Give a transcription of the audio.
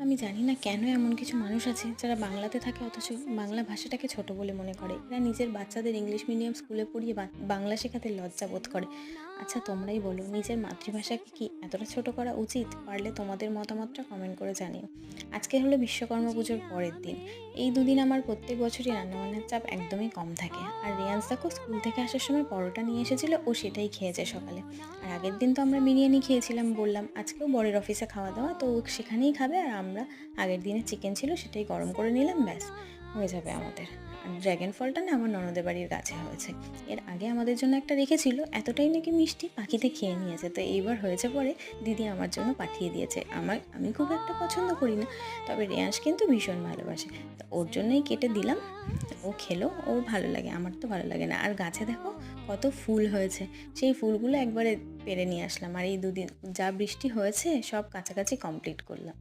আমি জানি না কেন এমন কিছু মানুষ আছে যারা বাংলাতে থাকে অথচ বাংলা ভাষাটাকে ছোট বলে মনে করে। এরা নিজের বাচ্চাদের ইংলিশ মিডিয়াম স্কুলে পড়িয়ে বাংলা শেখাতে লজ্জা বোধ করে। আচ্ছা তোমরাই বলো, নিজের মাতৃভাষাকে কি এতটা ছোট করা উচিত? পারলে তোমাদের মতামতটা কমেন্ট করে জানিও। আজকে হলো বিশ্বকর্মা পুজোর পরের দিন। এই দুদিন আমার প্রত্যেক বছরই রান্নাবান্নার চাপ একদমই কম থাকে। আর রেয়ান্স দেখো স্কুল থেকে আসার সময় পরোটা নিয়ে এসেছিল, ও সেটাই খেয়েছে সকালে। আর আগের দিন তো আমরা বিরিয়ানি খেয়েছিলাম বললাম, আজকেও বরের অফিসে খাওয়া দাওয়া, তো ও সেখানেই খাবে আর আমরা আগের দিনের চিকেন ছিল সেটাই গরম করে নিলাম, ব্যাস হয়ে যাবে আমাদের। আর ড্র্যাগন ফলটা না আমার ননদের বাড়ির গাছে হয়েছে। এর আগে আমাদের জন্য একটা রেখেছিল, এতটাই নাকি মিষ্টি পাখিতে খেয়ে নিয়েছে, তো এইবার হয়েছে পরে দিদি আমার জন্য পাঠিয়ে দিয়েছে। আমি খুব একটা পছন্দ করি না, তবে রেয়াংশ কিন্তু ভীষণ ভালোবাসে, তো ওর জন্যই কেটে দিলাম। ও খেলো, ওর ভালো লাগে, আমার তো ভালো লাগে না। আর গাছে দেখো কত ফুল হয়েছে, সেই ফুলগুলো একবারে পেরে নিয়ে আসলাম। আর এই দুদিন যা বৃষ্টি হয়েছে সব কাছাকাছি কমপ্লিট করলাম।